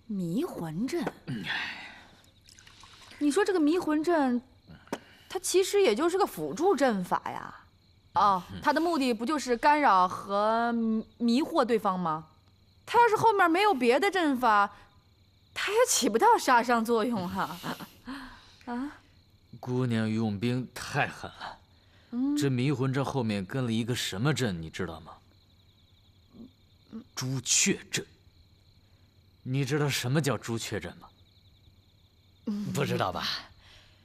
迷魂阵。你说这个迷魂阵，它其实也就是个辅助阵法呀。哦，它的目的不就是干扰和迷惑对方吗？它要是后面没有别的阵法，它也起不到杀伤作用哈。啊！姑娘用兵太狠了。这迷魂阵后面跟了一个什么阵，你知道吗？朱雀阵。你知道什么叫朱雀阵吗？不知道吧？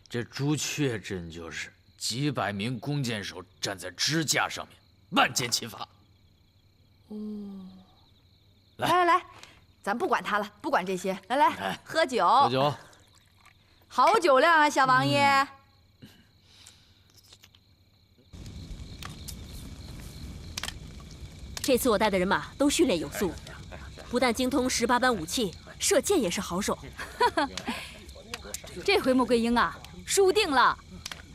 这朱雀阵就是几百名弓箭手站在支架上面，万箭齐发。哦，来，咱不管他了，不管这些，来，喝酒。喝酒。好酒量啊，小王爷。这次我带的人马都训练有素，不但精通18般武器，射箭也是好手。这回穆桂英啊，输定了。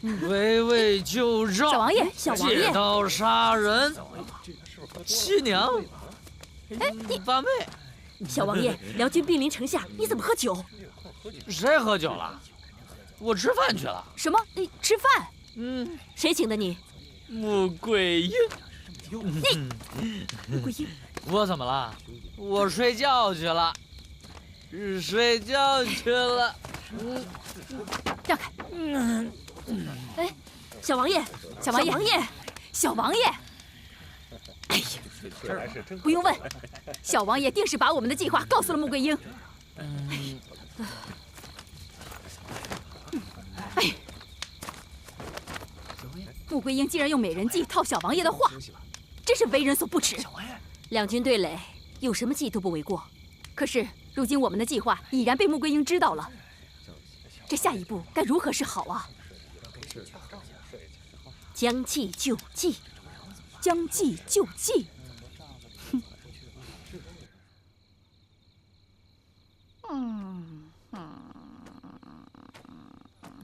围魏救赵，小王爷，借刀杀人，七娘，哎，你八妹，小王爷，辽军兵临城下，你怎么喝酒？谁喝酒了？我吃饭去了。什么？吃饭？谁请的你？穆桂英。穆桂英，我怎么了？我睡觉去了，睡觉去了。让开！哎，小王爷，小王爷！哎呀，不用问，小王爷定是把我们的计划告诉了穆桂英。哎，穆桂英竟然用美人计套小王爷的话，真是为人所不齿。两军对垒，有什么计都不为过。可是如今我们的计划已然被穆桂英知道了，这下一步该如何是好啊？将计就计，将计就计。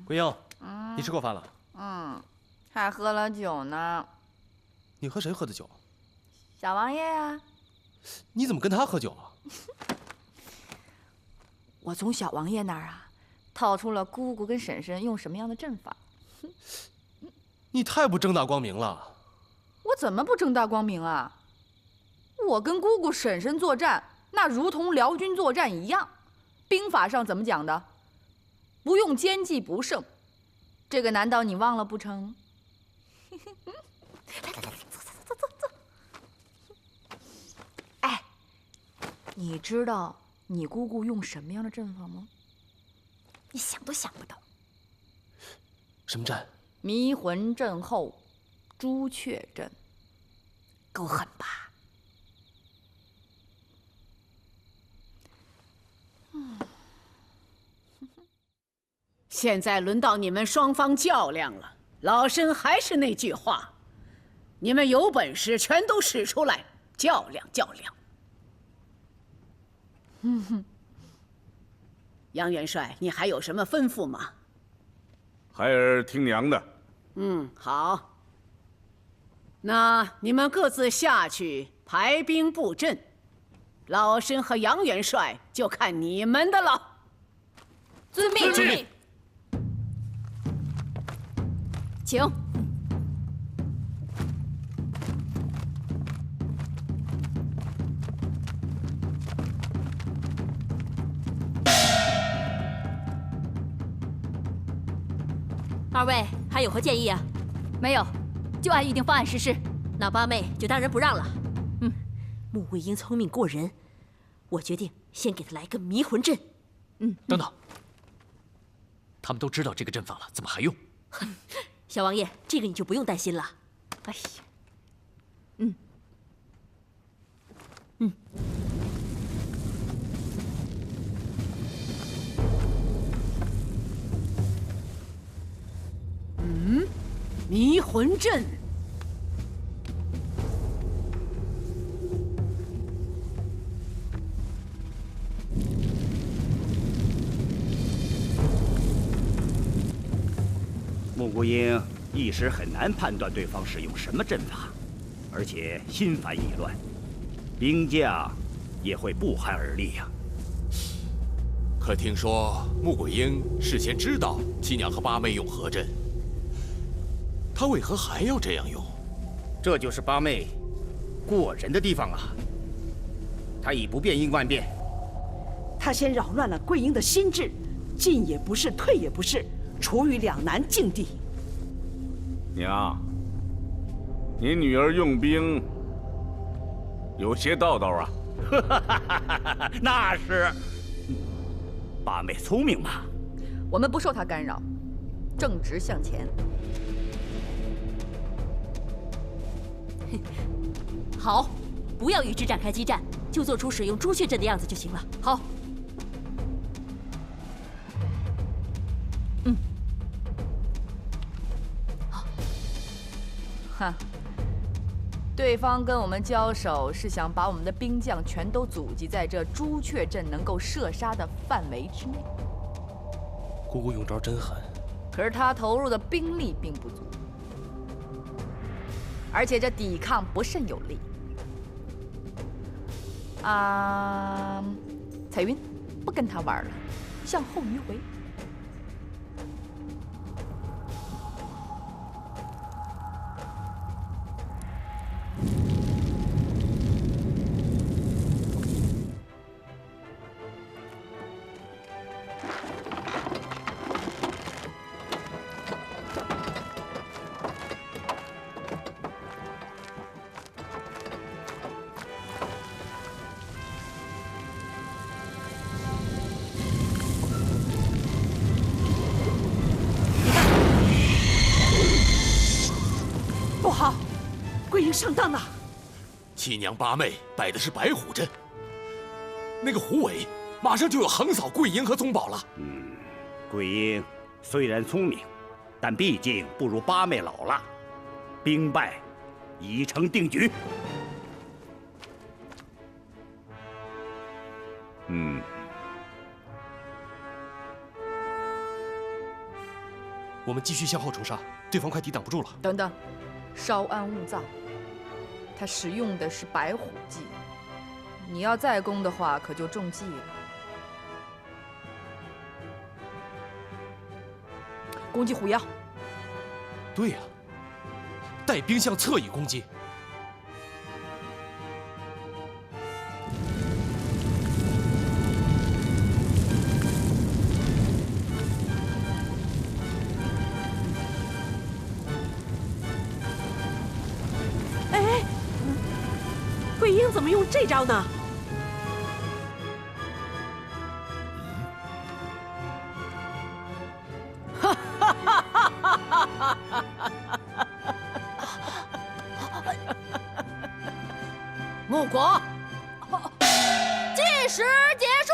桂英，你吃过饭了？还喝了酒呢。你和谁喝的酒？小王爷呀。你怎么跟他喝酒啊？我从小王爷那儿啊，套出了姑姑跟婶婶用什么样的阵法。你太不正大光明了。我怎么不正大光明啊？我跟姑姑婶婶作战，那如同辽军作战一样。兵法上怎么讲的？不用奸计不胜。这个难道你忘了不成？走。哎，你知道你姑姑用什么样的阵法吗？你想都想不到。什么阵？迷魂阵后朱雀阵，够狠吧？现在轮到你们双方较量了。老身还是那句话，你们有本事全都使出来，较量较量。杨元帅，你还有什么吩咐吗？孩儿听娘的。好。那你们各自下去排兵布阵，老身和杨元帅就看你们的了。遵命。遵命。请。二位还有何建议啊？没有，就按预定方案实施。那八妹就当仁不让了。穆桂英聪明过人，我决定先给她来个迷魂阵。等等，他们都知道这个阵法了，怎么还用？小王爷，这个你就不用担心了。哎呀，迷魂阵。穆桂英一时很难判断对方使用什么阵法，而且心烦意乱，兵将也会不寒而栗呀。可听说穆桂英事先知道七娘和八妹用合阵，她为何还要这样用？这就是八妹过人的地方啊！她以不变应万变，她先扰乱了桂英的心智，进也不是，退也不是，处于两难境地。娘，你女儿用兵有些道道啊。那是。八妹聪明嘛。我们不受她干扰，正直向前。好，不要与之展开激战，就做出使用朱雀阵的样子就行了。好。哼，对方跟我们交手是想把我们的兵将全都阻击在这朱雀阵能够射杀的范围之内。姑姑用招真狠，可是他投入的兵力并不足，而且这抵抗不甚有力。彩云，不跟他玩了，向后迂回。不好，桂英上当了。七娘八妹摆的是白虎阵，那个虎尾马上就要横扫桂英和宗保了。桂英虽然聪明，但毕竟不如八妹老了，兵败已成定局。我们继续向后冲杀，对方快抵挡不住了。等等，稍安勿躁。他使用的是白虎计，你要再攻的话，可就中计了。攻击虎腰。对呀，带兵向侧翼攻击。桂英怎么用这招呢？穆国，计时结束。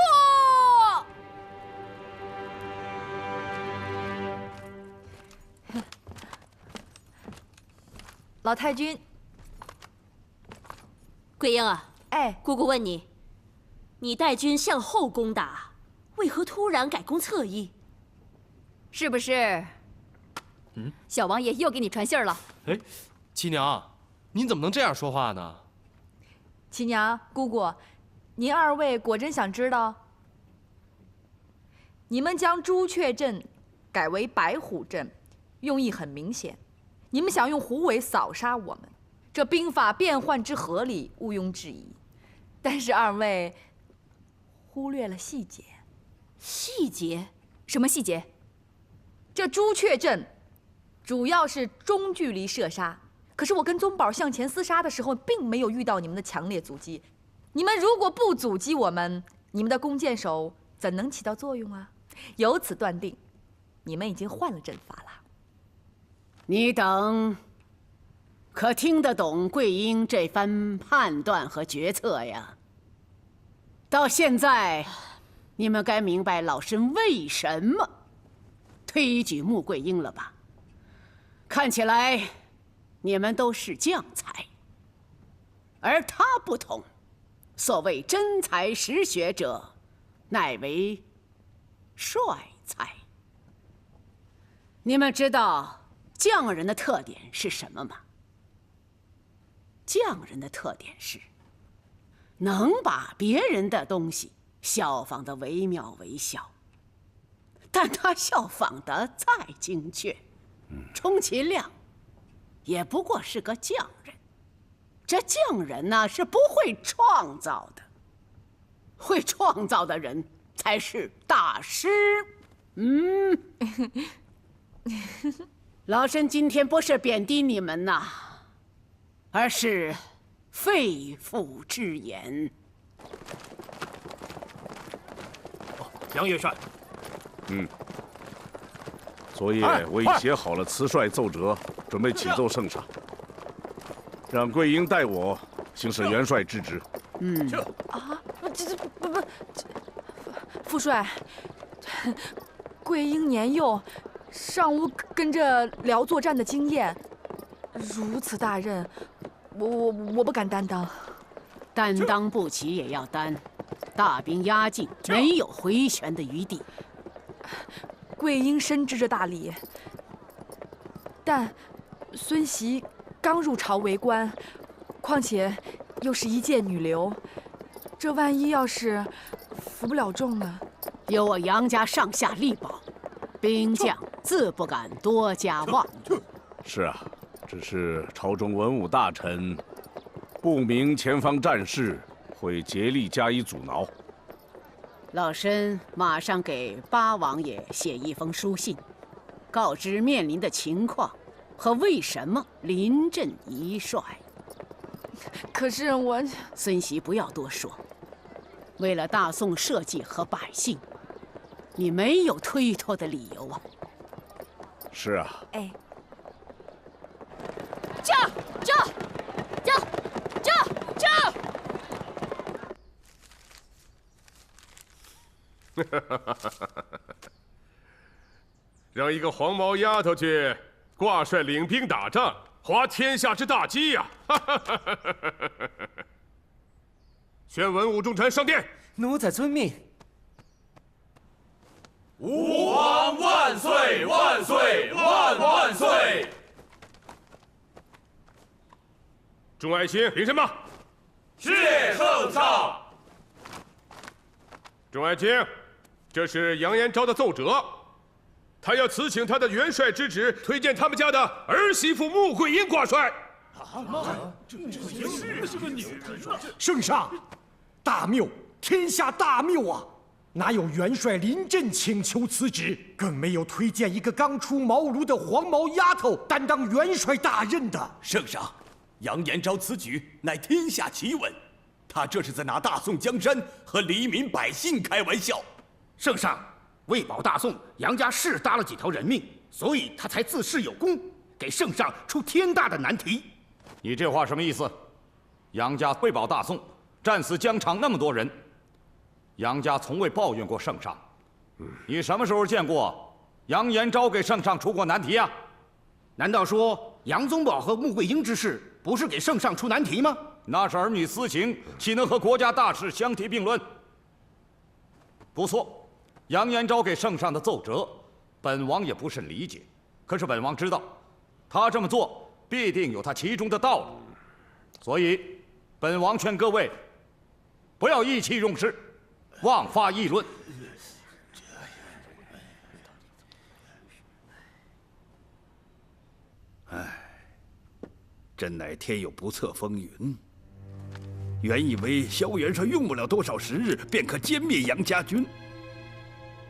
老太君。桂英啊，哎，姑姑问你，你带军向后攻打，为何突然改攻侧翼？是不是？小王爷又给你传信儿了。哎，七娘，您怎么能这样说话呢？七娘、姑姑，您二位果真想知道？你们将朱雀阵改为白虎阵，用意很明显，你们想用虎尾扫杀我们。这兵法变换之合理，毋庸置疑。但是二位忽略了细节。细节？什么细节？这朱雀阵主要是中距离射杀，可是我跟宗保向前厮杀的时候，并没有遇到你们的强烈阻击。你们如果不阻击我们，你们的弓箭手怎能起到作用啊？由此断定，你们已经换了阵法了。你等可听得懂桂英这番判断和决策呀？到现在，你们该明白老身为什么推举穆桂英了吧？看起来你们都是将才，而他不同。所谓真才实学者，乃为帅才。你们知道匠人的特点是什么吗？匠人的特点是能把别人的东西效仿的惟妙惟肖，但他效仿的再精确，充其量也不过是个匠人。这匠人呢，是不会创造的，会创造的人才是大师。老身今天不是贬低你们呐，而是肺腑之言。杨元帅，昨夜我已写好了词帅奏折，准备启奏圣上，让桂英代我行使元帅之职。副帅，桂英年幼，尚无跟着辽作战的经验，如此大任，我不敢担当。担当不起也要担，大兵压境，没有回旋的余地。桂英深知这大理，但孙媳刚入朝为官，况且又是一介女流，这万一要是服不了众呢？有我杨家上下力保，兵将自不敢多加妄动。是啊，只是朝中文武大臣不明前方战事，会竭力加以阻挠。老身马上给八王爷写一封书信，告知面临的情况和为什么临阵一帅。可是我……孙媳不要多说，为了大宋社稷和百姓，你没有推脱的理由啊。是啊。哎。这！让一个黄毛丫头去挂帅领兵打仗，滑天下之大稽呀！宣文武重臣上殿。奴才遵命。吾皇万岁万岁万万岁！众爱卿，领什么？谢圣上。众爱卿，这是杨延昭的奏折，他要辞请他的元帅之职，推荐他们家的儿媳妇穆桂英挂帅。圣上，大谬，天下大谬啊！哪有元帅临阵请求辞职，更没有推荐一个刚出茅庐的黄毛丫头担当元帅大任的。圣上，杨延昭此举乃天下奇闻，他这是在拿大宋江山和黎民百姓开玩笑。圣上，为保大宋，杨家是搭了几条人命，所以他才自恃有功，给圣上出天大的难题。你这话什么意思？杨家为保大宋，战死疆场那么多人，杨家从未抱怨过圣上。你什么时候见过杨延昭给圣上出过难题啊？难道说杨宗保和穆桂英之事不是给圣上出难题吗？那是儿女私情，岂能和国家大事相提并论？不错，杨延昭给圣上的奏折，本王也不甚理解。可是本王知道，他这么做必定有他其中的道理，所以本王劝各位不要意气用事，妄发议论。真乃天有不测风云。原以为萧元帅用不了多少时日，便可歼灭杨家军。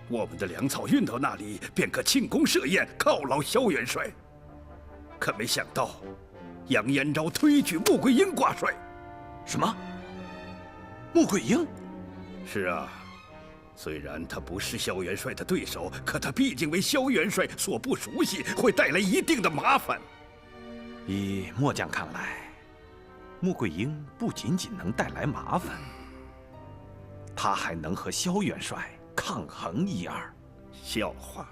我们的粮草运到那里，便可庆功设宴，犒劳萧元帅。可没想到，杨延昭推举穆桂英挂帅。什么？穆桂英？是啊，虽然他不是萧元帅的对手，可他毕竟为萧元帅所不熟悉，会带来一定的麻烦。以末将看来，穆桂英不仅仅能带来麻烦，他还能和萧元帅抗衡一二。笑话，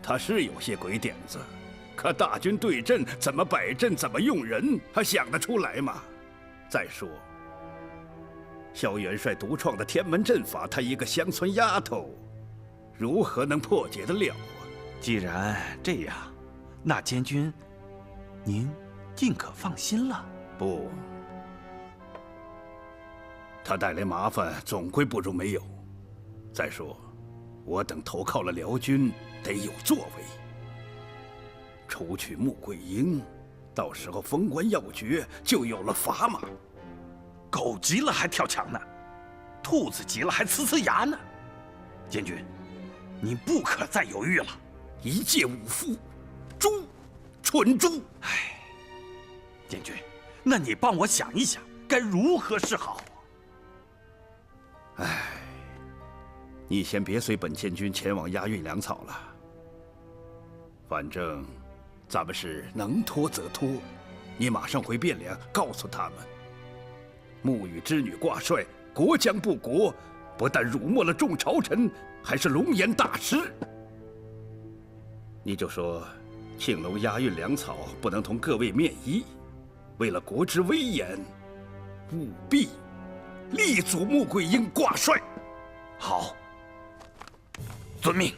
他是有些鬼点子，可大军对阵怎么摆阵，怎么用人，他想得出来吗？再说，萧元帅独创的天门阵法，他一个乡村丫头，如何能破解得了啊？既然这样，那监军，您尽可放心了。不，他带来麻烦总归不如没有。再说，我等投靠了辽军，得有作为。除去穆桂英，到时候封官要爵就有了砝码。狗急了还跳墙呢，兔子急了还呲呲牙呢。监军，你不可再犹豫了。一介武夫，猪，蠢猪！哎，监军，那你帮我想一想，该如何是好？哎，你先别随本监军前往押运粮草了。反正咱们是能拖则拖，你马上回汴梁告诉他们，沐雨之女挂帅，国将不国，不但辱没了众朝臣，还是龙颜大失。你就说，庆楼押运粮草不能同各位面议，为了国之威严，务必力阻穆桂英挂帅。好，遵命。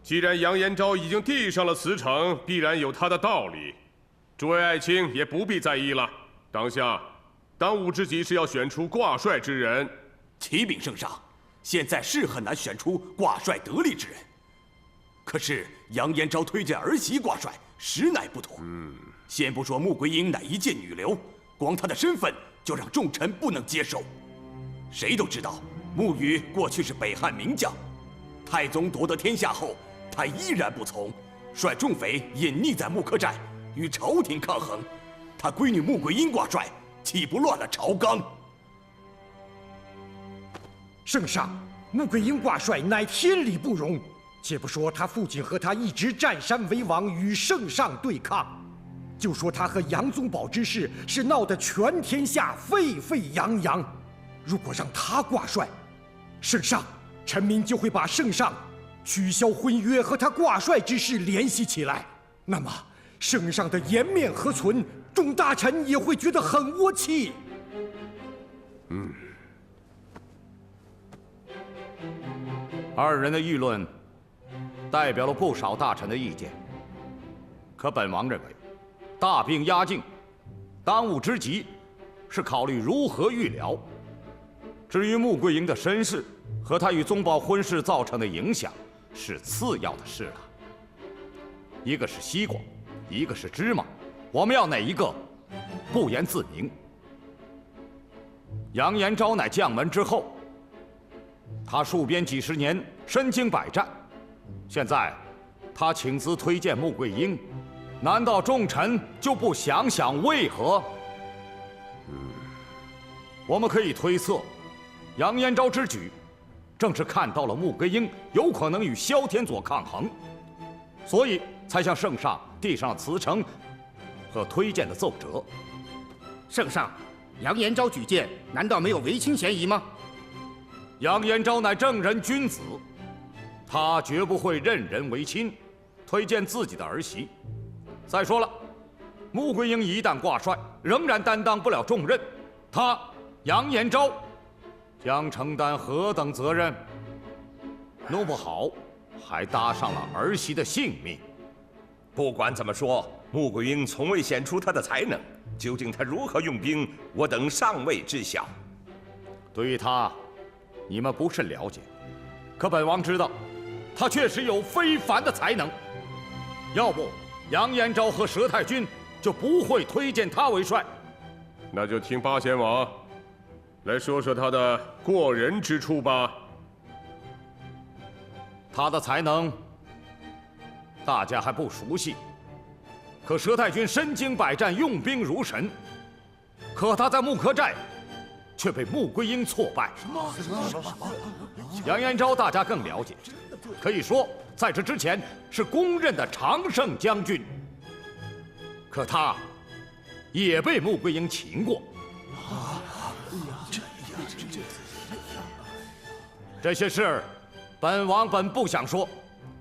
既然杨延昭已经递上了辞呈，必然有他的道理。诸位爱卿也不必在意了。当下，当务之急是要选出挂帅之人。启禀圣上，现在是很难选出挂帅得力之人。可是杨延昭推荐儿媳挂帅，实乃不妥。先不说穆桂英乃一介女流，光她的身份就让众臣不能接受。谁都知道，穆羽过去是北汉名将，太宗夺得天下后，他依然不从，率众匪隐匿在木柯寨，与朝廷抗衡。他闺女穆桂英挂帅，岂不乱了朝纲？圣上，穆桂英挂帅乃天理不容。且不说他父亲和他一直占山为王，与圣上对抗，就说他和杨宗保之事是闹得全天下沸沸扬扬。如果让他挂帅，圣上，臣民就会把圣上取消婚约和他挂帅之事联系起来，那么圣上的颜面何存？众大臣也会觉得很窝气。二人的议论代表了不少大臣的意见，可本王认为，大病压境，当务之急是考虑如何预疗。至于穆桂英的身世和她与宗保婚事造成的影响，是次要的事了。一个是西瓜，一个是芝麻，我们要哪一个，不言自明。杨延昭乃将门之后，他戍边几十年，身经百战。现在，他请辞推荐穆桂英，难道众臣就不想想为何？我们可以推测，杨延昭之举，正是看到了穆桂英有可能与萧天佐抗衡，所以才向圣上递上了辞呈和推荐的奏折。圣上，杨延昭举荐，难道没有违亲嫌疑吗？杨延昭乃正人君子，他绝不会任人唯亲，推荐自己的儿媳。再说了，穆桂英一旦挂帅，仍然担当不了重任，他杨延昭将承担何等责任？弄不好还搭上了儿媳的性命。不管怎么说，穆桂英从未显出她的才能，究竟她如何用兵，我等尚未知晓。对于她，你们不甚了解，可本王知道，他确实有非凡的才能。要不，杨延昭和佘太君就不会推荐他为帅。那就听八贤王来说说他的过人之处吧。他的才能，大家还不熟悉。可佘太君身经百战，用兵如神，可他在木柯寨却被穆桂英挫败。杨延昭大家更了解，可以说在这之前是公认的常胜将军。可他也被穆桂英擒过。这些事，本王本不想说，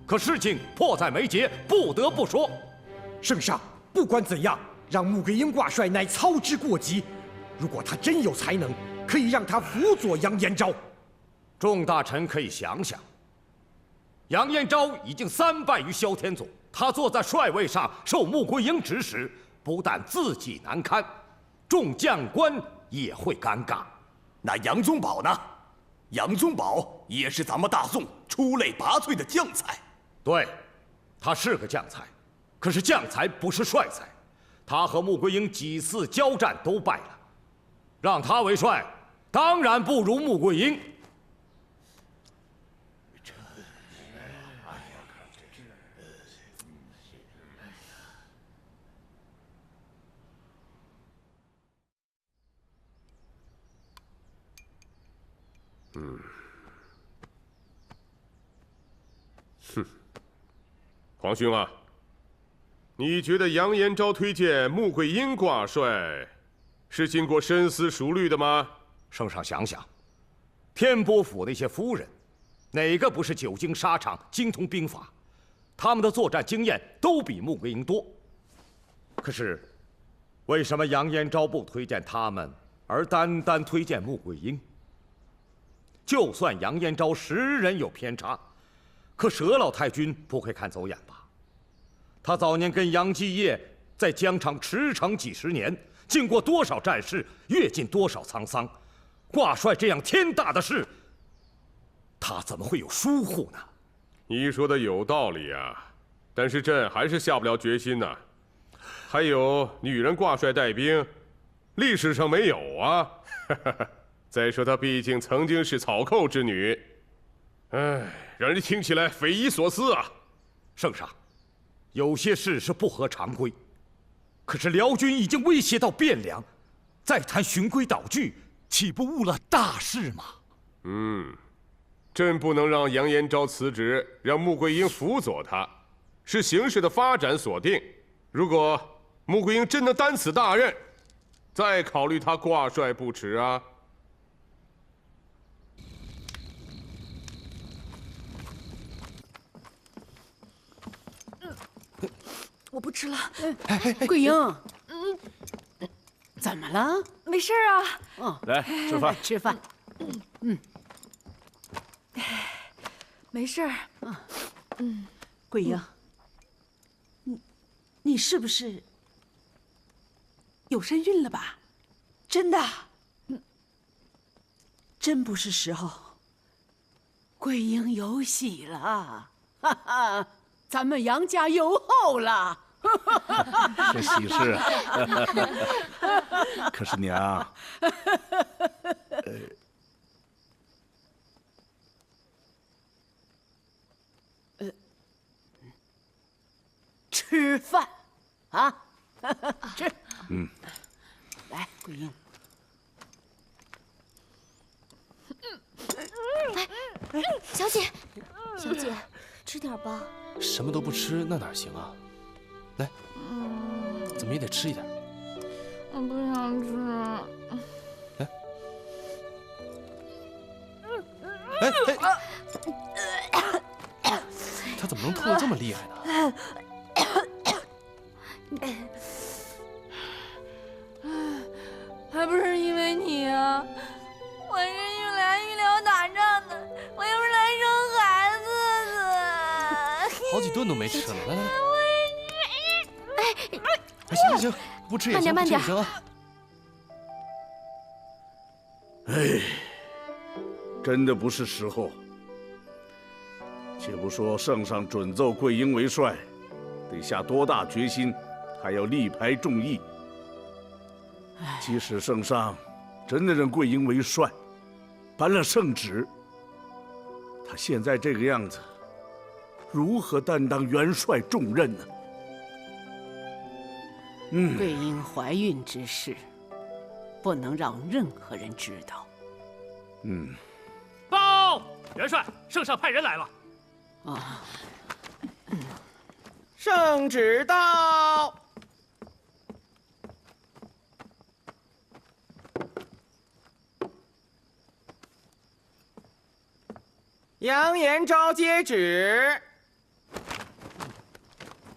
可事情迫在眉睫，不得不说。圣上，不管怎样，让穆桂英挂帅乃操之过急。如果他真有才能，可以让他辅佐杨延昭。众大臣可以想想，杨延昭已经3败于萧天祖，他坐在帅位上受穆桂英指使，不但自己难堪，众将官也会尴尬。那杨宗保呢？杨宗保也是咱们大宋出类拔萃的将才。对，他是个将才，可是将才不是帅才。他和穆桂英几次交战都败了，让他为帅，当然不如穆桂英。皇兄啊，你觉得杨延昭推荐穆桂英挂帅，是经过深思熟虑的吗？圣上想想，天波府那些夫人，哪个不是久经沙场、精通兵法？他们的作战经验都比穆桂英多。可是，为什么杨延昭不推荐他们，而单推荐穆桂英？就算杨延昭识人有偏差，可佘老太君不会看走眼吧？他早年跟杨继业在疆场驰骋几十年，经过多少战事，阅尽多少沧桑，挂帅这样天大的事，他怎么会有疏忽呢？你说的有道理啊，但是朕还是下不了决心呐。还有女人挂帅带兵，历史上没有啊。再说她毕竟曾经是草寇之女，哎，让人听起来匪夷所思啊。圣上，有些事是不合常规，可是辽军已经威胁到汴梁，再谈循规蹈矩，岂不误了大事吗？朕不能让杨延昭辞职，让穆桂英辅佐他，是形势的发展所定。如果穆桂英真能担此大任，再考虑他挂帅不迟啊。我不吃了。桂英，怎么了？没事啊。来吃饭。吃饭。没事儿。桂英，你是不是有身孕了吧？真的？真不是时候。桂英有喜了，哈哈，咱们杨家有后了。是喜事啊。可是娘，吃饭啊，吃。来，桂英。小姐，小姐，吃点吧。什么都不吃，那哪行啊？来，怎么也得吃一点。我不想吃。来，他怎么能吐得这么厉害呢？还不是因为你啊！我是玉兰玉辽打仗的，我又不是来生孩子的。好几顿都没吃了，来来来。行行行，不吃也行，慢点不吃也行啊。哎，真的不是时候。且不说圣上准奏桂英为帅，得下多大决心，还要力排众议。即使圣上真的认桂英为帅，颁了圣旨，他现在这个样子，如何担当元帅重任呢？桂英怀孕之事，不能让任何人知道。报，元帅，圣上派人来了。圣旨到。杨延昭接旨。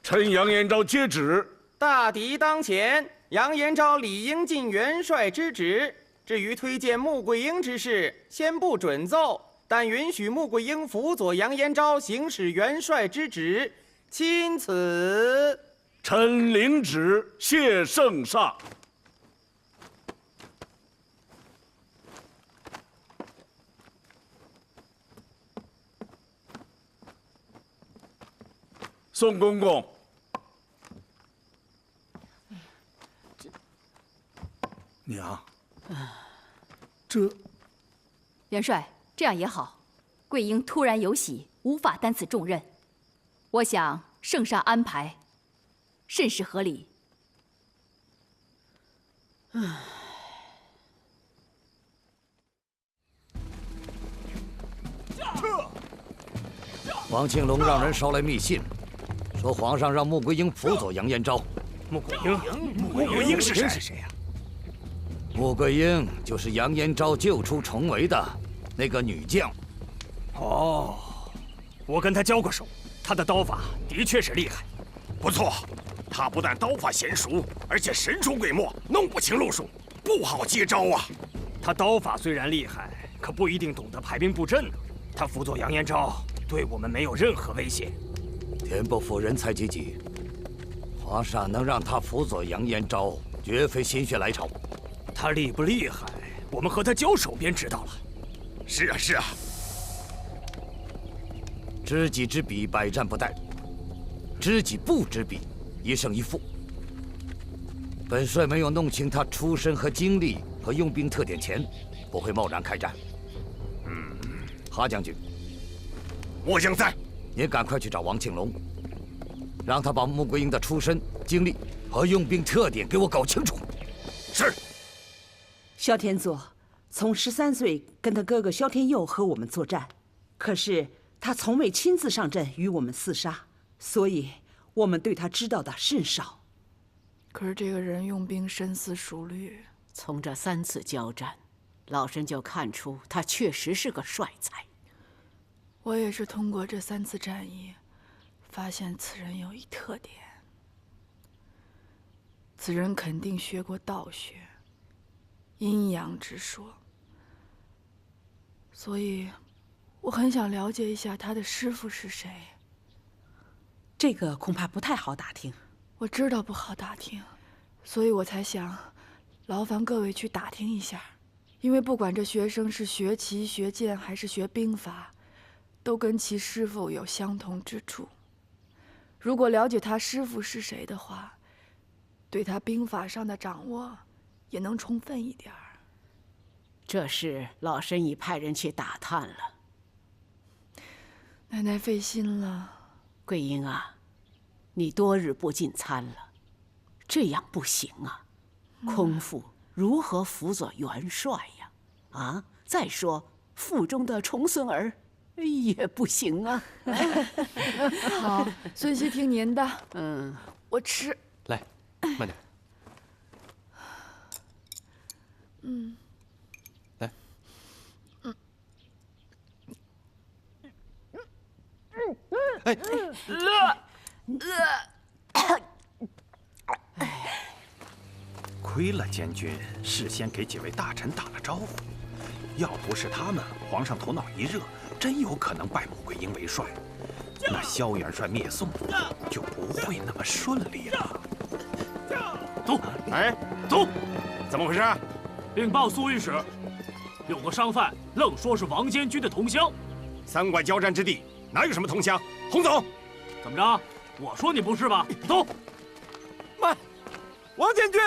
臣杨延昭接旨。大敌当前，杨延昭理应尽元帅之职。至于推荐穆桂英之事，先不准奏，但允许穆桂英辅佐杨延昭行使元帅之职，钦此。臣领旨，谢圣上。宋公公，娘，这元帅，这样也好。桂英突然有喜，无法担此重任，我想圣上安排甚是合理。王庆龙让人捎来密信，说皇上让穆桂英辅佐杨延昭。穆桂英是谁呀？穆桂英就是杨延昭救出重围的那个女将。哦，我跟她交过手，她的刀法的确是厉害。不错，她不但刀法娴熟，而且神出鬼没，弄不清路数，不好接招啊。她刀法虽然厉害，可不一定懂得排兵布阵呢。她辅佐杨延昭，对我们没有任何威胁。田伯夫人才济济，皇上能让他辅佐杨延昭，绝非心血来潮。他厉不厉害，我们和他交手便知道了。是啊，是啊。知己知彼，百战不殆；知己不知彼，一胜一负。本帅没有弄清他出身和经历和用兵特点前，不会贸然开战。哈将军，末将在。您赶快去找王庆龙，让他把穆桂英的出身、经历和用兵特点给我搞清楚。是。萧天佐从13岁跟他哥哥萧天佑和我们作战，可是他从未亲自上阵与我们厮杀，所以我们对他知道的甚少。可是这个人用兵深思熟虑，从这3次交战，老身就看出他确实是个帅才。我也是通过这3次战役，发现此人有一特点：此人肯定学过道学、阴阳之说，所以我很想了解一下他的师傅是谁。这个恐怕不太好打听。我知道不好打听，所以我才想劳烦各位去打听一下，因为不管这学生是学骑、学剑还是学兵法，都跟其师傅有相同之处。如果了解他师傅是谁的话，对他兵法上的掌握也能充分一点儿。这事老身已派人去打探了。奶奶费心了。桂英啊，你多日不进餐了，这样不行啊。空腹如何辅佐元帅呀？啊，再说腹中的重孙儿也不行啊。好，孙熙听您的。我吃。来，慢点。来。亏了监军事先给几位大臣打了招呼，要不是他们，皇上头脑一热，真有可能拜穆桂英为帅，那萧元帅灭宋就不会那么顺利了。走，走，怎么回事？禀报苏御史，有个商贩愣说是王监军的同乡。3馆交战之地，哪有什么同乡？轰走！怎么着？我说你不是吧？走！慢，王监军，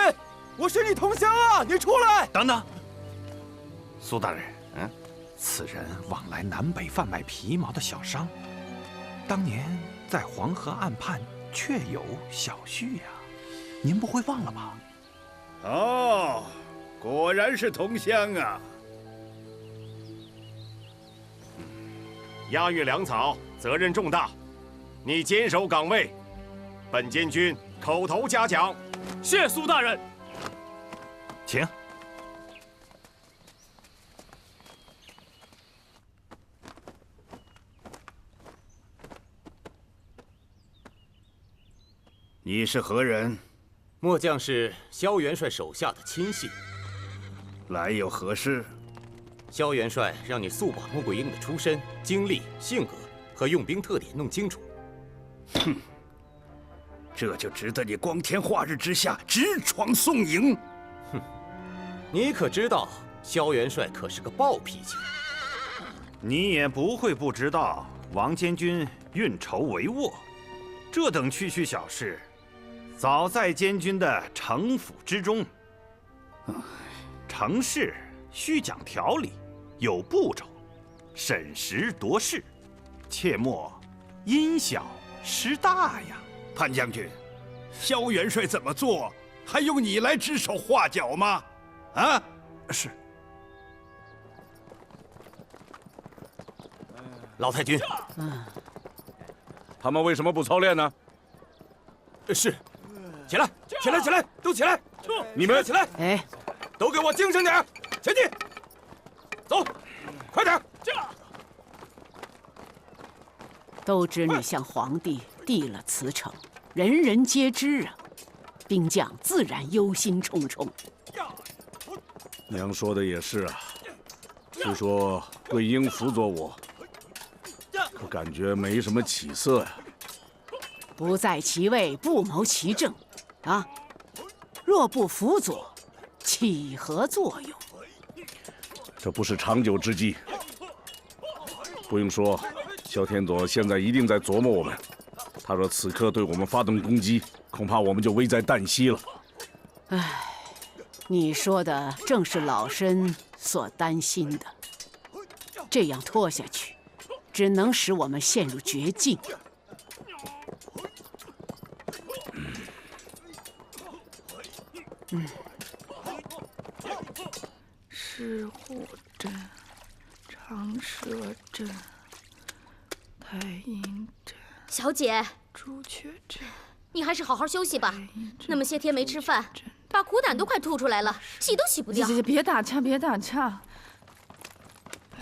我是你同乡啊！你出来！等等，苏大人，此人往来南北贩卖皮毛的小商，当年在黄河岸畔确有小婿呀，您不会忘了吧？哦，果然是同乡啊！押运粮草责任重大，你坚守岗位，本监军口头嘉奖。谢苏大人。请。你是何人？末将是萧元帅手下的亲信。来有何事？萧元帅让你速把穆桂英的出身、经历、性格和用兵特点弄清楚。哼，这就值得你光天化日之下直闯宋营。哼，你可知道萧元帅可是个暴脾气？你也不会不知道，王监军运筹帷幄，这等区区小事，早在监军的城府之中。成事须讲条理，有步骤，审时度势，切莫因小失大呀。潘将军，萧元帅怎么做，还用你来指手画脚吗？啊，是。老太君，他们为什么不操练呢？是，起来，起来，起来，都起来！你们起来！哎，都给我精神点，前进！走，快点！都知你向皇帝递了辞呈，人人皆知啊，兵将自然忧心忡忡。娘说的也是啊，虽说桂英辅佐我，可感觉没什么起色呀。不在其位，不谋其政，啊，若不辅佐，起何作用？这不是长久之计。不用说，萧天佐现在一定在琢磨我们。他若此刻对我们发动攻击，恐怕我们就危在旦夕了。唉，你说的正是老身所担心的。这样拖下去，只能使我们陷入绝境。石虎镇、长蛇镇、太阴镇。小姐，朱雀镇，你还是好好休息吧。那么些天没吃饭，把苦胆都快吐出来了，洗都洗不掉。别打岔，别打岔。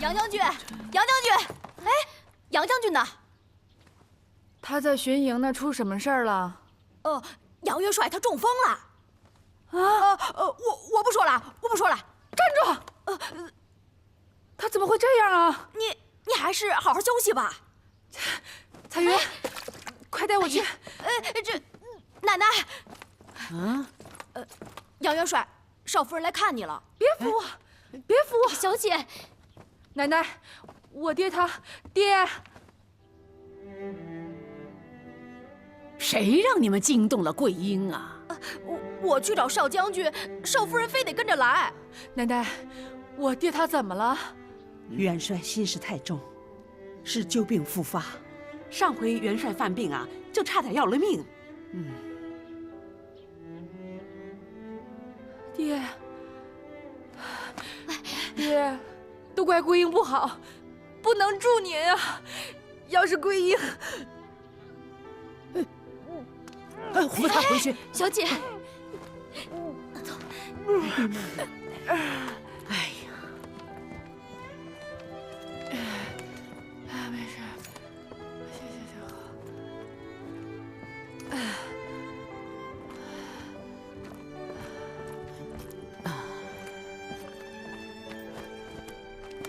杨将军，杨将军，哎，杨将军呢？他在巡营呢，出什么事儿了？杨元帅他中风了。我不说了，我不说了。站住！他怎么会这样啊？你还是好好休息吧。彩云，快带我去。这奶奶。杨元帅，少夫人来看你了。别扶我，别扶我，小姐。奶奶，我爹他爹。谁让你们惊动了桂英啊？我去找少将军，少夫人非得跟着来。奶奶，我爹他怎么了？元帅心事太重，是旧病复发。上回元帅犯病啊，就差点要了命。爹，都怪桂英不好，不能助您啊！要是桂英，扶他回去。小姐，走。哎呀，没事，行，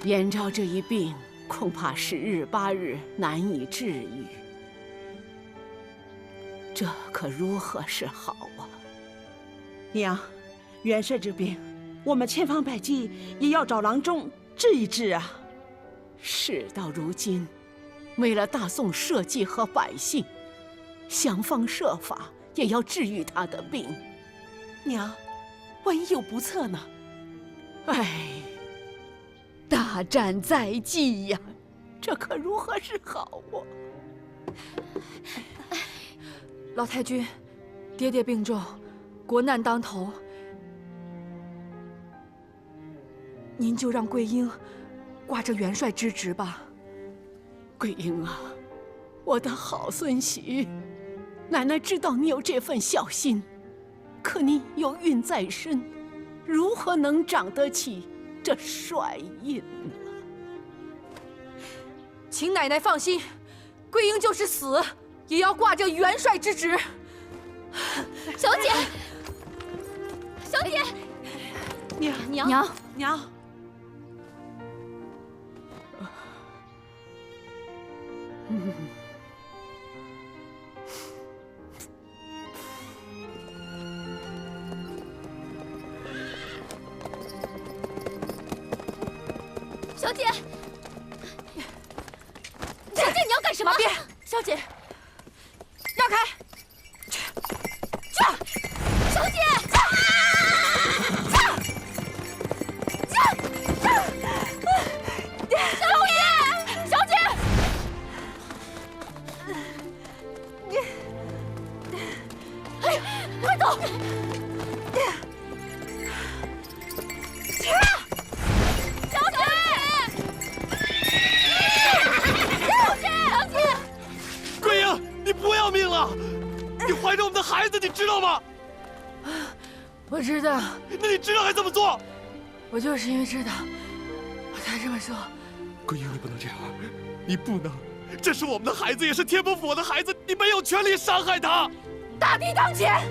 燕昭这一病，恐怕10日8日难以治愈。这可如何是好啊！娘，元帅这病，我们千方百计也要找郎中治一治啊。事到如今，为了大宋社稷和百姓，想方设法也要治愈他的病。娘，万一有不测呢？哎，大战在即呀，这可如何是好啊！老太君，爹爹病重，国难当头，您就让桂英挂着元帅之职吧。桂英啊，我的好孙媳，奶奶知道你有这份孝心，可你有孕在身，如何能长得起这帅印呢？请奶奶放心，桂英就是死，也要挂着元帅之职。小姐，小姐，娘，小姐，小姐，你要干什么？别，小姐，让开！小姐，小姐，哎呀，快走！桂英，你不要命了！你怀着我们的孩子，你知道吗？我知道。那你知道还这么做？我就是因为知道，我才这么说。桂英，你不能这样，你不能！这是我们的孩子，也是天波府的孩子，你没有权利伤害他。大敌当前，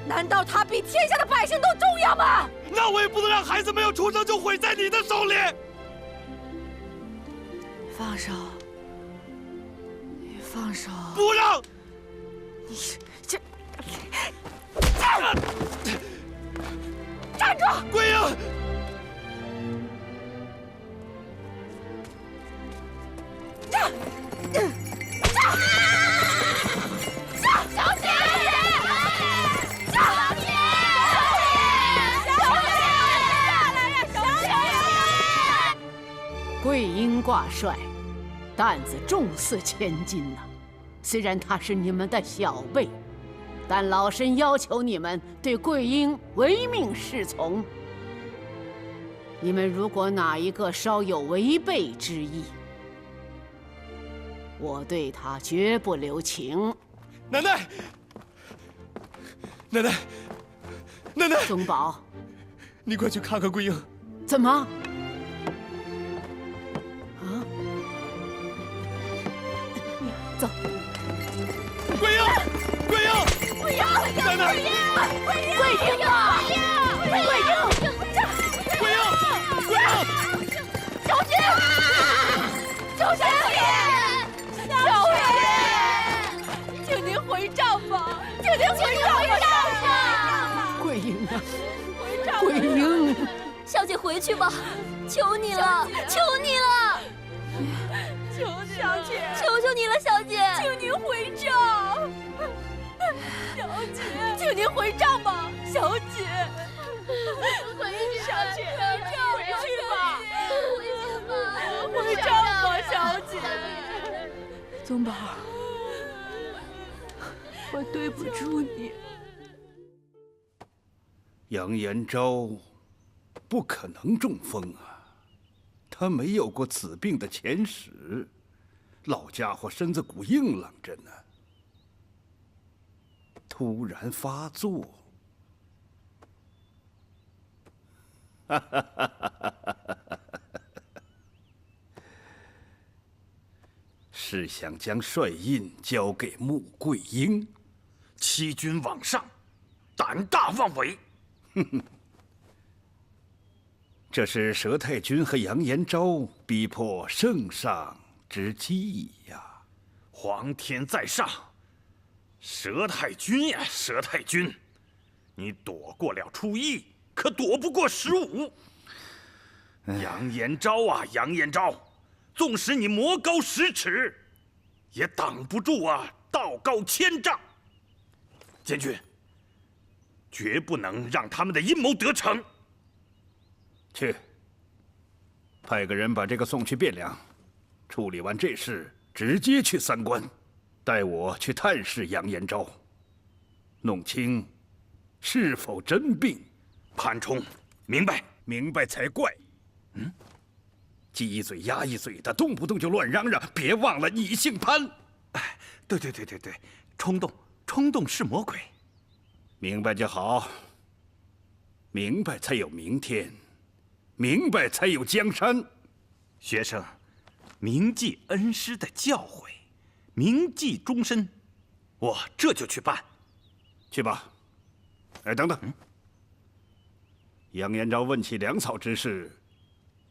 难道他比天下的百姓都重要吗？那我也不能让孩子没有出生就毁在你的手里。放手！你放手！不让！你这站住！桂英！小姐！桂英挂帅，担子重似千斤呐。虽然他是你们的小辈，但老身要求你们对桂英唯命是从。你们如果哪一个稍有违背之意，我对他绝不留情。奶奶，奶奶，奶奶，宗宝，你快去看看桂英。怎么？啊？走。桂英，桂英，桂英，奶奶，桂英啊！桂英，桂英，桂英，小姐，小姐，小姐，请您回帐吧，请您回帐吧。桂英啊，桂英，小姐回去吧，求你了，求你了，求你了，小姐，求求你了，小姐，请您回帐，小姐，请您回帐吧，小姐，回去，小姐，回去吧，回帐吧，小姐。宗宝，我对不住你。杨延昭不可能中风啊，他没有过此病的前史，老家伙身子骨硬朗着呢，突然发作，是想将帅印交给穆桂英，欺君罔上，胆大妄为。哼哼，这是佘太君和杨延昭逼迫圣上之计呀！皇天在上，佘太君呀，佘太君，你躲过了初一，可躲不过15。杨延昭啊，杨延昭，纵使你魔高10尺，也挡不住啊道高千丈。监军，绝不能让他们的阴谋得逞。去，派个人把这个送去汴梁，处理完这事，直接去三关，带我去探视杨延昭，弄清是否真病。潘冲，明白，明白才怪。鸡一嘴鸭一嘴的，动不动就乱嚷嚷。别忘了，你姓潘。哎，对，冲动是魔鬼。明白就好。明白才有明天，明白才有江山。学生铭记恩师的教诲，铭记终身。我这就去办。去吧。哎，等等。杨延昭问起粮草之事，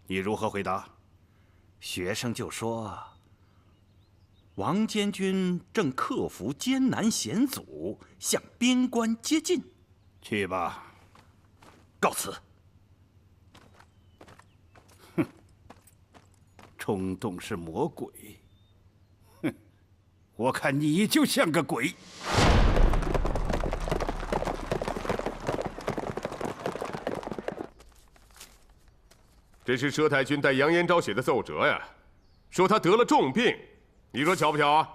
你如何回答？学生就说：王监军正克服艰难险阻，向边关接近。去吧，告辞。哼，冲动是魔鬼。哼，我看你就像个鬼。这是佘太君代杨延昭写的奏折呀，说他得了重病，你说巧不巧啊？